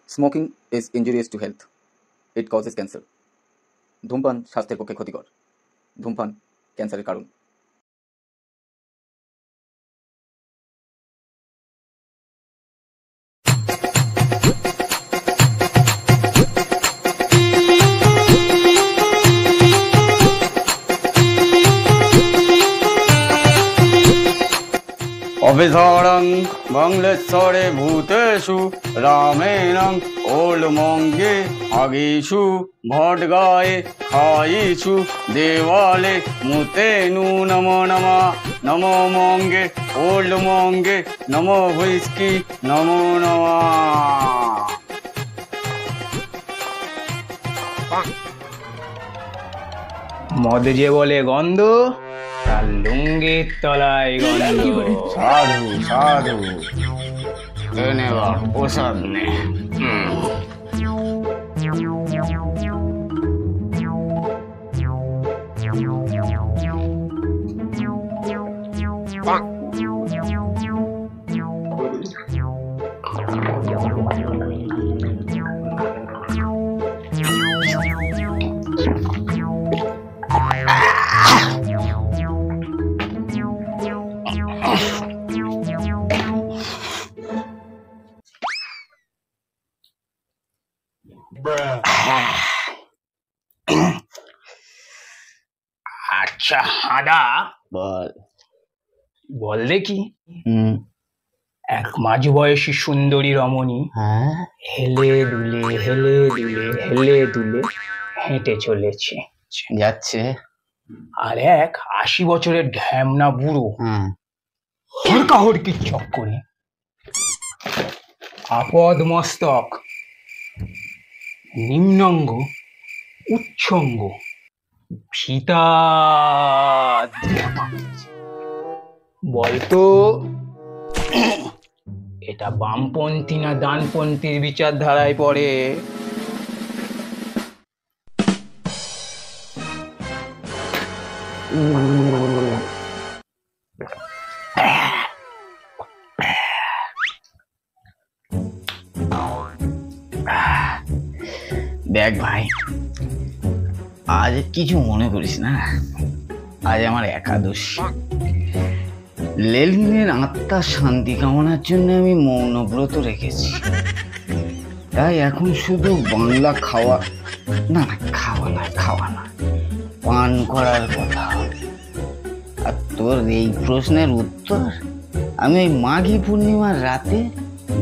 Smoking is injurious to health, it causes cancer. ধূমপান স্বাস্থ্যের পক্ষে ক্ষতিকর। ধূমপান ক্যান্সারের কারণ। অভিধরং মঙ্গলেশ্বরে ভূতেষু রামেণং ওলমঙ্গে আগেষু ভটগায়ে খায়িষু দেওয়ালে মুতেনু নমো নমঃ নমো মঙ্গে ওলমঙ্গে নমো হুইস্কি নমো নমঃ। মদ যে বলে গন্ধ, তার লুঙ্গির তলায় গন্ধ। সাধু সাধু এনে বা প্রসাদ নে। আচ্ছা হাদা, বল। বল দেখি, এক মাঝ বয়সী সুন্দরী রমণী হ্যাঁ, হেলে দুলে হেলে দুলে হেলে দুলে হেঁটে চলেছে, যাচ্ছে। আর এক 80 বছরের ঢ্যামনা বুড়ো হরকাহরকির চক্করে আপদ মস্তক, নিম্নঙ্গ উচ্ছঙ্গ ফিতা বলতো এটা বামপন্থী না ডানপন্থীর বিচারধারায় পড়ে? দেখ ভাই, আজ কিছু মনে করিস না, আজ আমার একাদশী। লেনিনের আত্মার শান্তি কামনার জন্য আমি মৌনব্রত রেখেছি। তাই এখন শুধু বাংলা খাওয়া না, খাওয়া না, পান করার কথা হবে। আর তোর এই প্রশ্নের উত্তর আমি ওই মাঘী পূর্ণিমার রাতে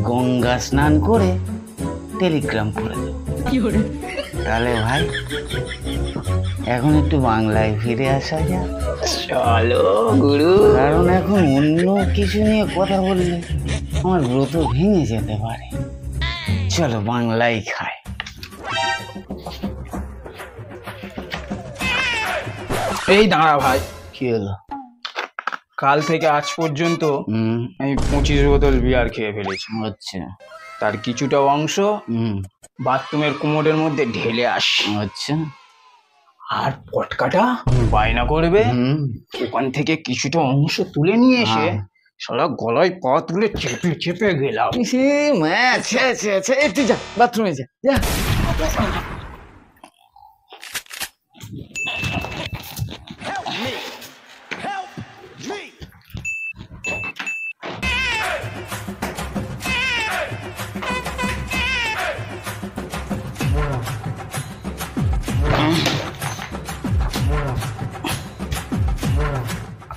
গঙ্গা স্নান করে টেলিগ্রাম করে দেবো। তাহলে ভাই এখন একটু বাংলায় ফিরে আসা যাক। চলো গুরু। কারণ এখন অন্য কিছু নিয়ে কথা বললে আমার ব্রত ভেঙে যেতে পারে। চলো বাংলাই খাই। এই দাঁড়া ভাই, কি হলো? কাল থেকে আজ পর্যন্ত আমি 25 বোতল বিয়ার খেয়ে ফেলেছি। আচ্ছা, তার কিছুটা অংশ বাথরুমের কুমোডের মধ্যে ঢেলে আস। আচ্ছা, আর পটকাটা বায়না করবে ওখান থেকে কিছুটা অংশ তুলে নিয়ে এসে সারা গলায় পা তুলে চেপে চেপে গেলাম। তুই যা বাথরুমে যা।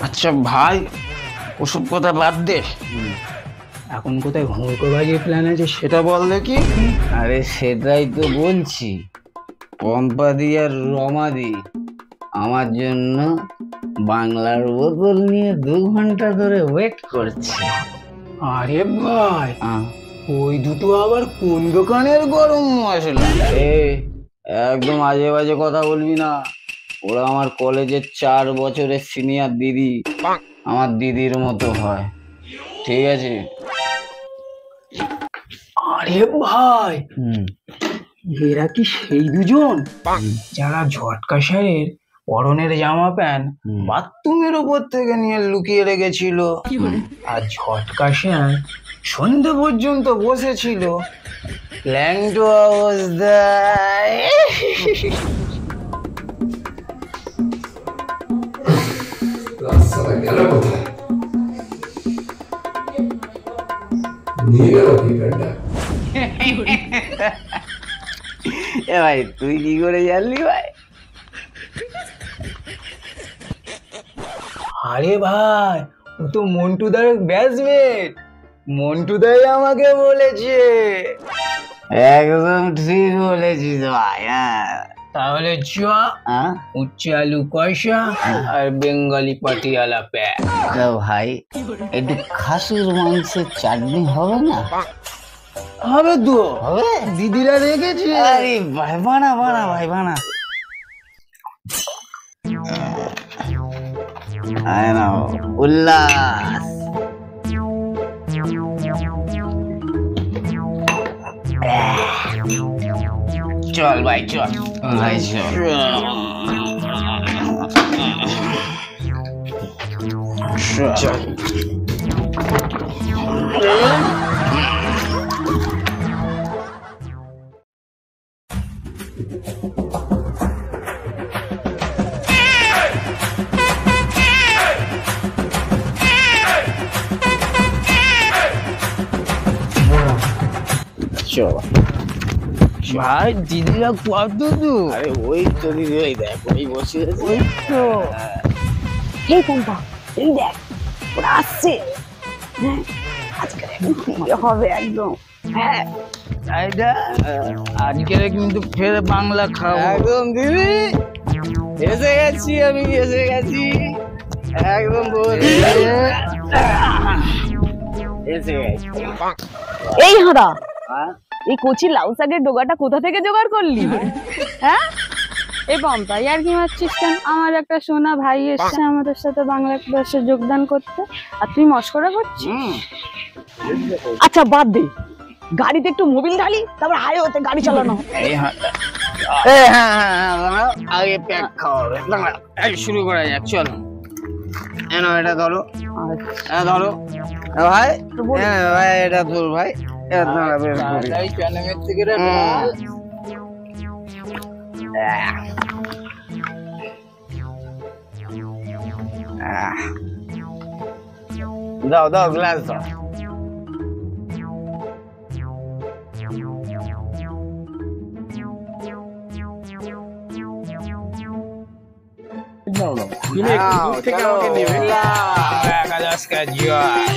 আচ্ছা ভাই, ওসব কথা বাদ দে, এখন কোথায় হুঁকোবাজির প্ল্যান আছে সেটা বল দেখি। আরে সেটাই তো বলছি, পম্পাদি আর রমাদি আমার জন্য বাংলার বোতল নিয়ে 2 ঘন্টা ধরে ওয়েট করছে। আরে ভাই, ওই দুটো আবার কোন দোকানের গরম মশলা? একদম আজে বাজে কথা বলবি না। ওরা আমার কলেজের 4 বছরের সিনিয়র দিদি, আমার দিদির মতো হয়, ঠিক আছে? আরে ভাই, এরা কি সেই দুজন যারা ঝটকা স্যারের পরনের জামা প্যান্ট বাথরুমের উপর থেকে নিয়ে লুকিয়ে রেখেছিল। আর ঝটকা সেন সন্ধে পর্যন্ত বসেছিল ল্যাংটো অবস্থায়। রাস্তাটা গেল কোথায়? নিয়ে গেল কি প্যান্টটা? এ ভাই তুই কি করে জানলি ভাই? আরে ভাই, ও তো মন্টুদার ব্যাচমেট, মন্টুদাই আমাকে বলেছে। একদম ঠিক বলেছিস ভাই। হ্যাঁ তাহলে চ উচ্চে আলু কষা আর বেঙ্গলি পাটিয়ালা প্যাক। ভাই একটু খাসির মাংসের চাটনি হবে না? হবে তো, হবে, দিদিরা রেখেছে। আরে ভাই বানা বানা ভাই বানা। আয় না উল্লাস। চল ভাই চল ভাই চল। চল চল ভাই দিদিরা কত দূর? আরে ওই তো দিদি ওই দেখ ওই বসে আছে। ওই তো এই কোনটা, এই দেখ ওরা আসছে। হ্যাঁ, আজকে বিয়ে হবে একদম। হ্যাঁ আইডা আজকে কিন্তু ফের বাংলা খাবো। একদম দিদি এসে গেছি, আমি এসে গেছি একদম এসে গেছি। এই হাঁদা, এই কচি লাউ শাকের ডোগাটা কোথা থেকে জোগাড় করলি? হ্যাঁ এই পম্পা আর কি মারছিস কেন? আমার একটা সোনা ভাই এসছে আমাদের সাথে বাংলা ক্লাসে যোগদান করতে, আর তুই মস্করা করছিস? আচ্ছা বাদ দে, গাড়িতে একটু মোবিল ঢালি তারপর হাইওয়েতে গাড়ি চালানো। এই হ্যাঁ আগে প্যাক খাওয়াবে। শুরু করা যাক, চল। এনো এটা ধরো, এটা ধরো ভাই। ভাই এটা ধর ভাই, দাও দাও গ্লাস দাও। তুমি একটু দূর থেকে আমাকে নেবে। একাদশকা জয়।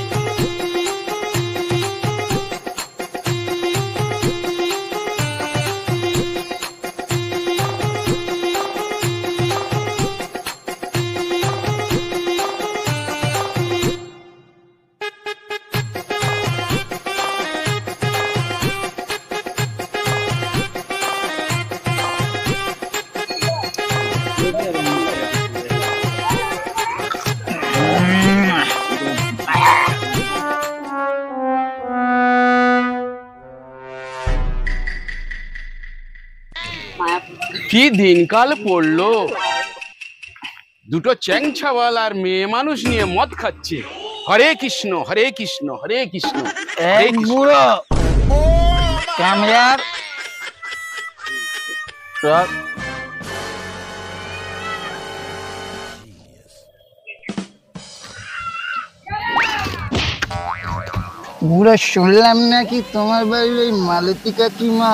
কি দিনকাল পড়লো, দুটো চ্যাংছাওয়াল আর মেয়ে মানুষ নিয়ে মদ খাচ্ছে। হরে কৃষ্ণ হরে কৃষ্ণ হরে কৃষ্ণ। এই বুড়ো ক্যামেরার বুড়ো শুনলাম নাকি তোমার বাড়ির ওই মালতী কাকিমা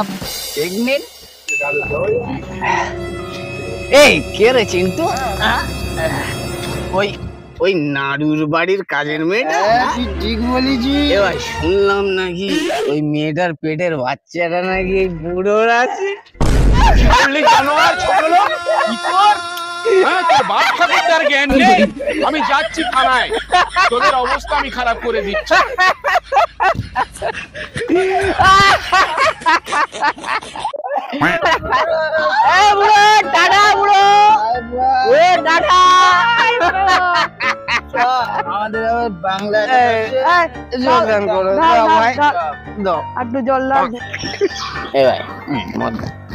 প্রেগনেন্ট। এই কে রে চিন্টু? ওই ওই নাড়ুর বাড়ির কাজের মেয়েটা? ঠিক বলেছি। এবার শুনলাম নাকি ওই মেয়েটার পেটের বাচ্চাটা নাকি এই বুড়োর আছে। জানোয়ার ছোট লোক, কি কর? হ্যাঁ, তোর বাপ ঠাকুর তার জ্ঞান নেই। আমি যাচ্ছি থানায়, তোদের অবস্থা আমি খারাপ করে দিচ্ছি। আমাদের আবার বাংলা যোগদান করো, দাও ভাই, একটু জল দাও। এবার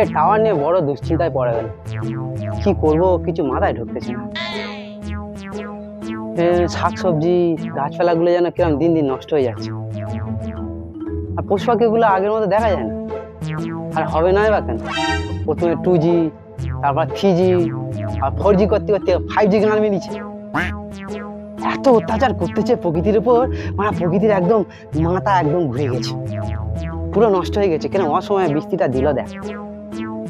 এই টাওয়ার নিয়ে বড় দুশ্চিন্তায় পড়ে গেল। কি করব কিছু মাথায় ঢুকতেছে না। শাকসবজি গাছপালাগুলো যেন কিরম দিন দিন নষ্ট হয়ে যাচ্ছে, আর পশু পাখিগুলো আগের মতো দেখা যায় না। আর হবে না বা কেন, প্রথমে 2G, তারপর 3G, আর 4G করতে করতে 5G গান বেরিয়েছে। এত অত্যাচার করতেছে প্রকৃতির উপর, মানে প্রকৃতির একদম মাথা একদম ঘুরে গেছে, পুরো নষ্ট হয়ে গেছে। কেন অসময়ে বৃষ্টিটা দিল দেখ,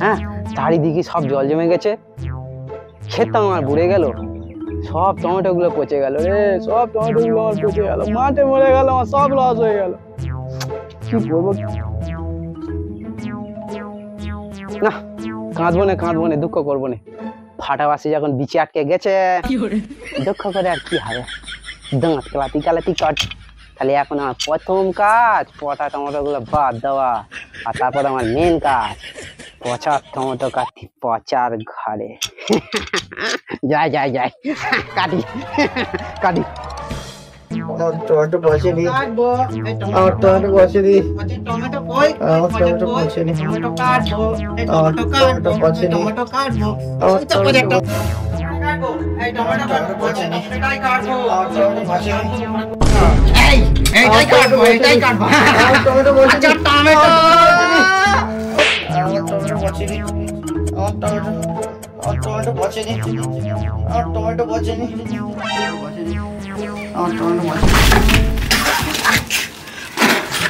হ্যাঁ চারিদিকে সব জল জমে গেছে, ক্ষেতটা আমার বুড়ে গেল, সব টমেটো গুলো পচে গেল রে, সব টমেটো গুলো আমার পচে গেল, মাঠে মরে গেল, আমার সব লস হয়ে গেল। কি করবো না, কাঁদবো না, দুঃখ করবো না। ফাটাবাসি যখন বিচে আটকে গেছে, দুঃখ করে আর কি হবে, দাঁত কালাতি কাট। তাহলে এখন আমার প্রথম কাজ পচা টমেটো গুলো বাদ দেওয়া, আর তারপর আমার মেন কাজ পচা টমেটো কাটি পচার ঘরে। যাই কাটি টমেটো পচেনি, আমার টমেটো পচেনি, টমেটো কই, আমার টমেটো পচেনি, টমেটো কাটবো, টমেটো পচেনি, টমেটো কাটবো, ওই তো প্রজেক্ট কাটবো, এই টমেটো পচেনি, এটাই কাটবো, টমেটো পচেনি, এইটাই কাটবো, আমার টমেটো পচেনি, আচ্ছা টমেটো, আমার টমেটো পচেনি, আমার টমেটো পচেনি, আমার টমেটো পচেনি,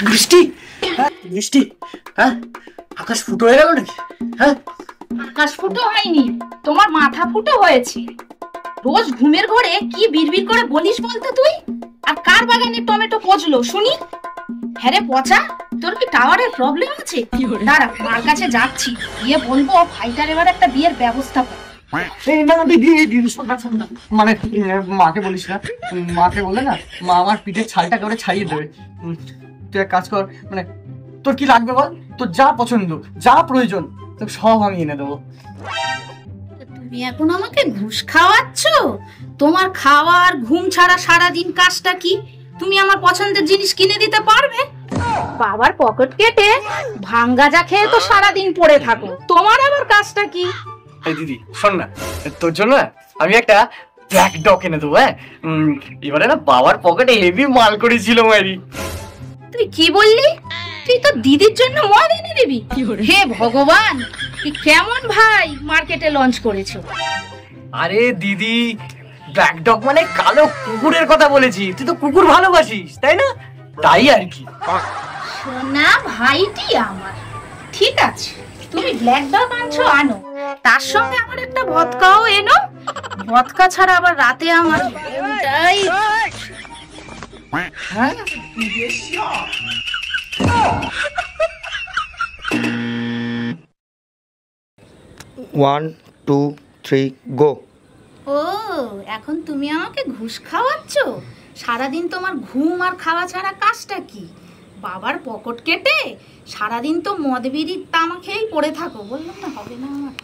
বৃষ্টি, হ্যাঁ বৃষ্টি, হ্যাঁ আকাশ ফুটো হয়ে গেল নাকি? হ্যাঁ আকাশ ফুটো হয়নি, তোমার মাথা ফুটো হয়েছে। রোজ ঘুমের ঘরে কি বিড়বিড় করে বলিস বলতো তুই? আর কার বাগানে টমেটো পচলো শুনি? হ্যাঁ রে পচা, তোর কি টাওয়ারের প্রবলেম আছে? দাঁড়া, মার কাছে যাচ্ছি, গিয়ে বলবো ফাইটার এবার একটা বিয়ের ব্যবস্থা কর। মানে মাকে বলিস না, মাকে বললে না মা আমার পিঠের ছালটা করে ছাড়িয়ে দেবে। তুই এক কাজ কর, মানে তোর কি লাগবে বল, তোর যা পছন্দ যা প্রয়োজন তোর সব আমি এনে দেবো। তুমি এখন আমাকে ঘুষ খাওয়াচ্ছ? তোমার খাওয়ার ঘুম ছাড়া সারাদিন কাজটা কি? তুমি আমার পছন্দের জিনিস কিনে দিতে পারবে? বাবার পকেট কেটে ভাঙ্গা যা খেয়ে তো সারাদিন পড়ে থাকো, তোমার আবার কাজটা কি? এই দিদি শোন না, তোর জন্য আমি একটা ব্ল্যাক ডগ এনে দেবো। হ্যাঁ এবারে না বাবার পকেটে হেভি মাল করেছিল মারি। তুই কি বললি? তুই তো দিদির জন্য মদ এনে দিবি? হে ভগবান, তুই কেমন ভাই মার্কেটে লঞ্চ করেছো? আরে দিদি, ব্ল্যাক ডগ মানে কালো কুকুরের কথা বলেছি, তুই তো কুকুর ভালোবাসিস তাই না, তাই আর কি। সোনা ভাইটি আমার, ঠিক আছে তুমি ব্ল্যাক ডগ আনছো আনো, তার সঙ্গে আমার একটা ভদকাও এনো। ভদকা ছাড়া আবার রাতে আমার ঘুমটাই। হ্যাঁ 1 2 3 গো। ও এখন তুমি আমাকে ঘুষ খাওয়াচ্ছ? সারাদিন তোমার ঘুম আর খাওয়া ছাড়া কাজটা কি? বাবার পকেট কেটে সারাদিন তো মদ বিড়ির তামা খেয়েই পড়ে থাকো, বললাম না হবে না আমার।